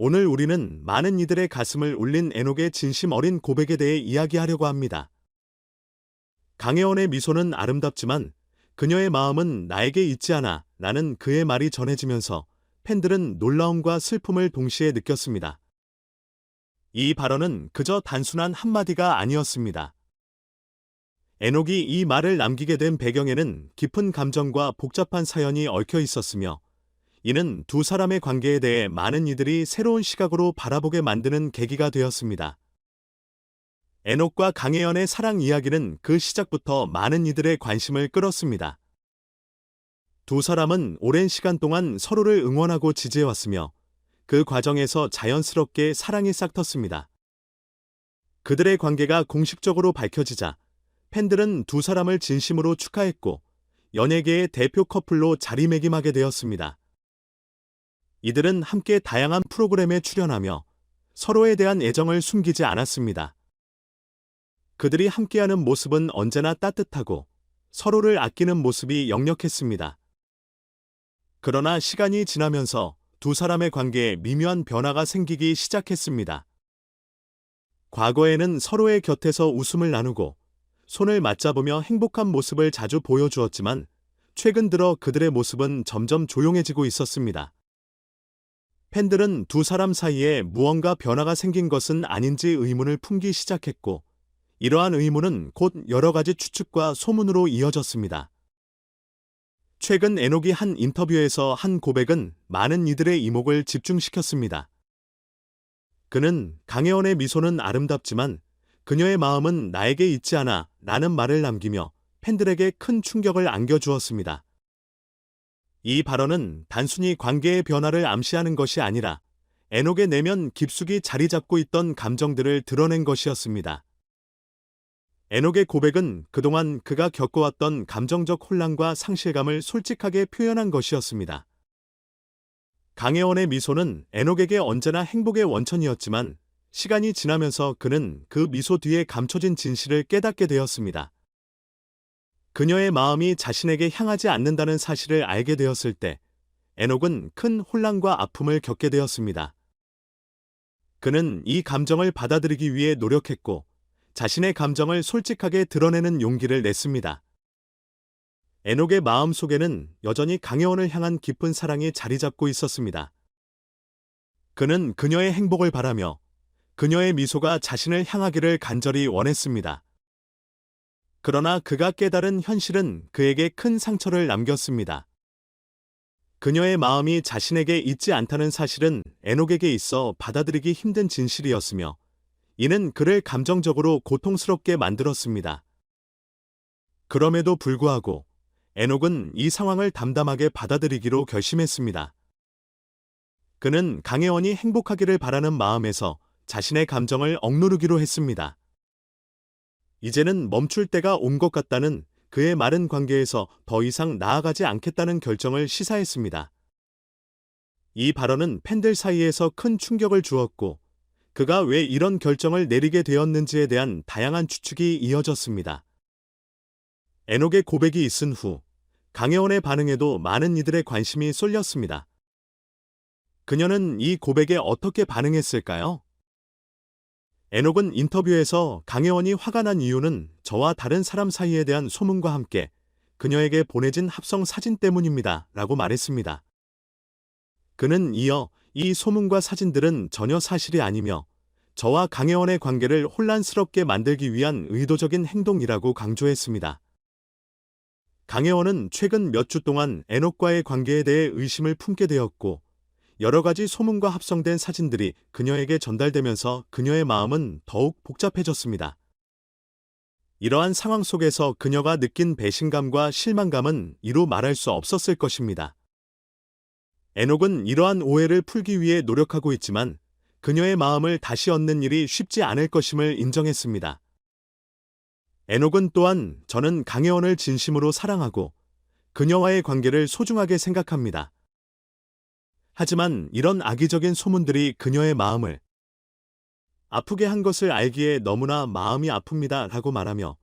오늘 우리는 많은 이들의 가슴을 울린 에녹의 진심 어린 고백에 대해 이야기하려고 합니다. 강혜원의 미소는 아름답지만 그녀의 마음은 나에게 있지 않아 라는 그의 말이 전해지면서 팬들은 놀라움과 슬픔을 동시에 느꼈습니다. 이 발언은 그저 단순한 한마디가 아니었습니다. 에녹이 이 말을 남기게 된 배경에는 깊은 감정과 복잡한 사연이 얽혀 있었으며, 이는 두 사람의 관계에 대해 많은 이들이 새로운 시각으로 바라보게 만드는 계기가 되었습니다. 에녹과 강혜연의 사랑 이야기는 그 시작부터 많은 이들의 관심을 끌었습니다. 두 사람은 오랜 시간 동안 서로를 응원하고 지지해왔으며, 그 과정에서 자연스럽게 사랑이 싹텄습니다. 그들의 관계가 공식적으로 밝혀지자 팬들은 두 사람을 진심으로 축하했고, 연예계의 대표 커플로 자리매김하게 되었습니다. 이들은 함께 다양한 프로그램에 출연하며 서로에 대한 애정을 숨기지 않았습니다. 그들이 함께하는 모습은 언제나 따뜻하고 서로를 아끼는 모습이 역력했습니다. 그러나 시간이 지나면서 두 사람의 관계에 미묘한 변화가 생기기 시작했습니다. 과거에는 서로의 곁에서 웃음을 나누고 손을 맞잡으며 행복한 모습을 자주 보여주었지만, 최근 들어 그들의 모습은 점점 조용해지고 있었습니다. 팬들은 두 사람 사이에 무언가 변화가 생긴 것은 아닌지 의문을 품기 시작했고, 이러한 의문은 곧 여러 가지 추측과 소문으로 이어졌습니다. 최근 에녹이 한 인터뷰에서 한 고백은 많은 이들의 이목을 집중시켰습니다. 그는 강혜원의 미소는 아름답지만 그녀의 마음은 나에게 있지 않아 라는 말을 남기며 팬들에게 큰 충격을 안겨주었습니다. 이 발언은 단순히 관계의 변화를 암시하는 것이 아니라 에녹의 내면 깊숙이 자리 잡고 있던 감정들을 드러낸 것이었습니다. 에녹의 고백은 그동안 그가 겪어왔던 감정적 혼란과 상실감을 솔직하게 표현한 것이었습니다. 강혜원의 미소는 에녹에게 언제나 행복의 원천이었지만, 시간이 지나면서 그는 그 미소 뒤에 감춰진 진실을 깨닫게 되었습니다. 그녀의 마음이 자신에게 향하지 않는다는 사실을 알게 되었을 때 에녹은 큰 혼란과 아픔을 겪게 되었습니다. 그는 이 감정을 받아들이기 위해 노력했고, 자신의 감정을 솔직하게 드러내는 용기를 냈습니다. 에녹의 마음 속에는 여전히 강혜원을 향한 깊은 사랑이 자리 잡고 있었습니다. 그는 그녀의 행복을 바라며 그녀의 미소가 자신을 향하기를 간절히 원했습니다. 그러나 그가 깨달은 현실은 그에게 큰 상처를 남겼습니다. 그녀의 마음이 자신에게 있지 않다는 사실은 에녹에게 있어 받아들이기 힘든 진실이었으며, 이는 그를 감정적으로 고통스럽게 만들었습니다. 그럼에도 불구하고 에녹은 이 상황을 담담하게 받아들이기로 결심했습니다. 그는 강혜원이 행복하기를 바라는 마음에서 자신의 감정을 억누르기로 했습니다. 이제는 멈출 때가 온 것 같다는 그의 마른 관계에서 더 이상 나아가지 않겠다는 결정을 시사했습니다. 이 발언은 팬들 사이에서 큰 충격을 주었고, 그가 왜 이런 결정을 내리게 되었는지에 대한 다양한 추측이 이어졌습니다. 에녹의 고백이 있은 후 강혜원의 반응에도 많은 이들의 관심이 쏠렸습니다. 그녀는 이 고백에 어떻게 반응했을까요? 에녹은 인터뷰에서 강혜원이 화가 난 이유는 저와 다른 사람 사이에 대한 소문과 함께 그녀에게 보내진 합성 사진 때문입니다 라고 말했습니다. 그는 이어 이 소문과 사진들은 전혀 사실이 아니며 저와 강혜원의 관계를 혼란스럽게 만들기 위한 의도적인 행동이라고 강조했습니다. 강혜원은 최근 몇 주 동안 에녹과의 관계에 대해 의심을 품게 되었고, 여러 가지 소문과 합성된 사진들이 그녀에게 전달되면서 그녀의 마음은 더욱 복잡해졌습니다. 이러한 상황 속에서 그녀가 느낀 배신감과 실망감은 이루 말할 수 없었을 것입니다. 에녹은 이러한 오해를 풀기 위해 노력하고 있지만, 그녀의 마음을 다시 얻는 일이 쉽지 않을 것임을 인정했습니다. 에녹은 또한 저는 강혜원을 진심으로 사랑하고 그녀와의 관계를 소중하게 생각합니다. 하지만 이런 악의적인 소문들이 그녀의 마음을 아프게 한 것을 알기에 너무나 마음이 아픕니다 라고 말하며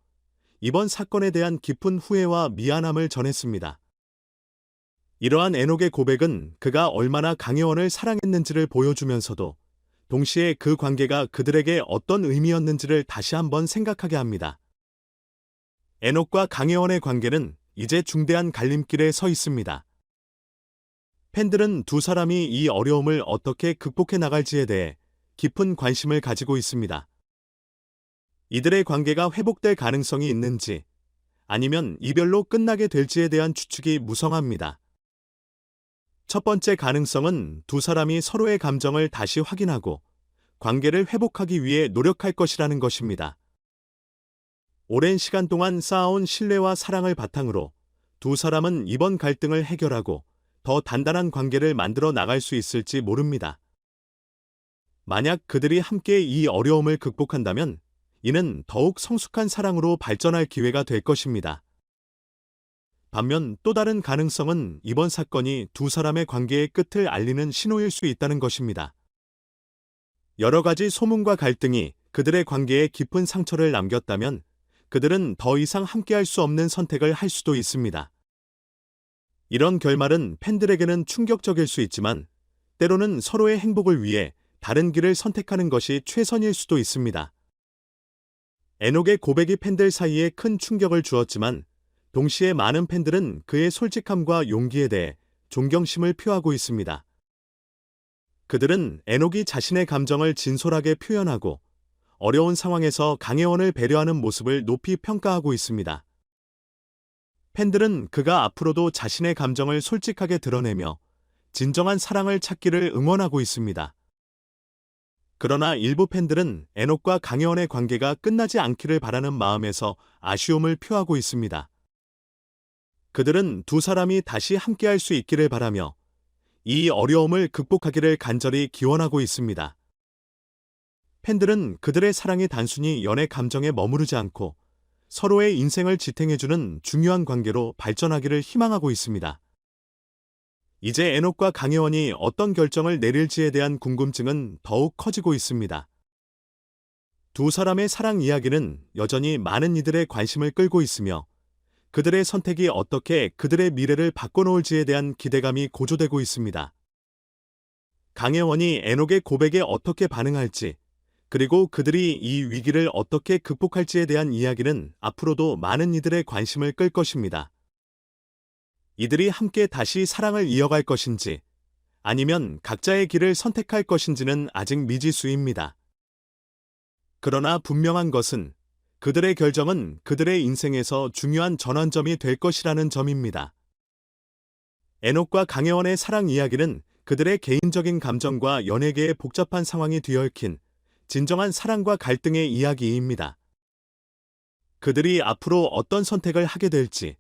이번 사건에 대한 깊은 후회와 미안함을 전했습니다. 이러한 에녹의 고백은 그가 얼마나 강혜원을 사랑했는지를 보여주면서도 동시에 그 관계가 그들에게 어떤 의미였는지를 다시 한번 생각하게 합니다. 에녹과 강혜원의 관계는 이제 중대한 갈림길에 서 있습니다. 팬들은 두 사람이 이 어려움을 어떻게 극복해 나갈지에 대해 깊은 관심을 가지고 있습니다. 이들의 관계가 회복될 가능성이 있는지 아니면 이별로 끝나게 될지에 대한 추측이 무성합니다. 첫 번째 가능성은 두 사람이 서로의 감정을 다시 확인하고 관계를 회복하기 위해 노력할 것이라는 것입니다. 오랜 시간 동안 쌓아온 신뢰와 사랑을 바탕으로 두 사람은 이번 갈등을 해결하고 더 단단한 관계를 만들어 나갈 수 있을지 모릅니다. 만약 그들이 함께 이 어려움을 극복한다면 이는 더욱 성숙한 사랑으로 발전할 기회가 될 것입니다. 반면 또 다른 가능성은 이번 사건이 두 사람의 관계의 끝을 알리는 신호일 수 있다는 것입니다. 여러 가지 소문과 갈등이 그들의 관계에 깊은 상처를 남겼다면 그들은 더 이상 함께할 수 없는 선택을 할 수도 있습니다. 이런 결말은 팬들에게는 충격적일 수 있지만 때로는 서로의 행복을 위해 다른 길을 선택하는 것이 최선일 수도 있습니다. 에녹의 고백이 팬들 사이에 큰 충격을 주었지만 동시에 많은 팬들은 그의 솔직함과 용기에 대해 존경심을 표하고 있습니다. 그들은 에녹이 자신의 감정을 진솔하게 표현하고 어려운 상황에서 강혜원을 배려하는 모습을 높이 평가하고 있습니다. 팬들은 그가 앞으로도 자신의 감정을 솔직하게 드러내며 진정한 사랑을 찾기를 응원하고 있습니다. 그러나 일부 팬들은 에녹과 강혜원의 관계가 끝나지 않기를 바라는 마음에서 아쉬움을 표하고 있습니다. 그들은 두 사람이 다시 함께할 수 있기를 바라며 이 어려움을 극복하기를 간절히 기원하고 있습니다. 팬들은 그들의 사랑이 단순히 연애 감정에 머무르지 않고 서로의 인생을 지탱해주는 중요한 관계로 발전하기를 희망하고 있습니다. 이제 에녹과 강혜원이 어떤 결정을 내릴지에 대한 궁금증은 더욱 커지고 있습니다. 두 사람의 사랑 이야기는 여전히 많은 이들의 관심을 끌고 있으며 그들의 선택이 어떻게 그들의 미래를 바꿔놓을지에 대한 기대감이 고조되고 있습니다. 강혜원이 에녹의 고백에 어떻게 반응할지, 그리고 그들이 이 위기를 어떻게 극복할지에 대한 이야기는 앞으로도 많은 이들의 관심을 끌 것입니다. 이들이 함께 다시 사랑을 이어갈 것인지, 아니면 각자의 길을 선택할 것인지는 아직 미지수입니다. 그러나 분명한 것은 그들의 결정은 그들의 인생에서 중요한 전환점이 될 것이라는 점입니다. 에녹과 강혜원의 사랑 이야기는 그들의 개인적인 감정과 연예계의 복잡한 상황이 뒤얽힌 진정한 사랑과 갈등의 이야기입니다. 그들이 앞으로 어떤 선택을 하게 될지,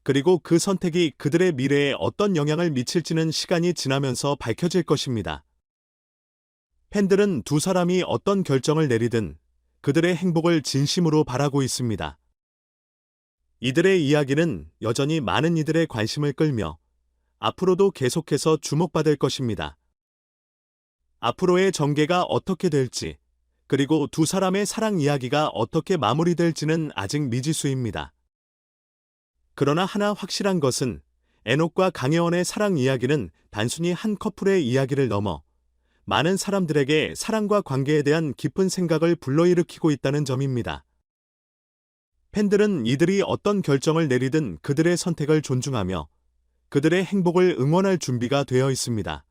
그리고 그 선택이 그들의 미래에 어떤 영향을 미칠지는 시간이 지나면서 밝혀질 것입니다. 팬들은 두 사람이 어떤 결정을 내리든 그들의 행복을 진심으로 바라고 있습니다. 이들의 이야기는 여전히 많은 이들의 관심을 끌며 앞으로도 계속해서 주목받을 것입니다. 앞으로의 전개가 어떻게 될지, 그리고 두 사람의 사랑 이야기가 어떻게 마무리될지는 아직 미지수입니다. 그러나 하나 확실한 것은 에녹과 강혜원의 사랑 이야기는 단순히 한 커플의 이야기를 넘어 많은 사람들에게 사랑과 관계에 대한 깊은 생각을 불러일으키고 있다는 점입니다. 팬들은 이들이 어떤 결정을 내리든 그들의 선택을 존중하며 그들의 행복을 응원할 준비가 되어 있습니다.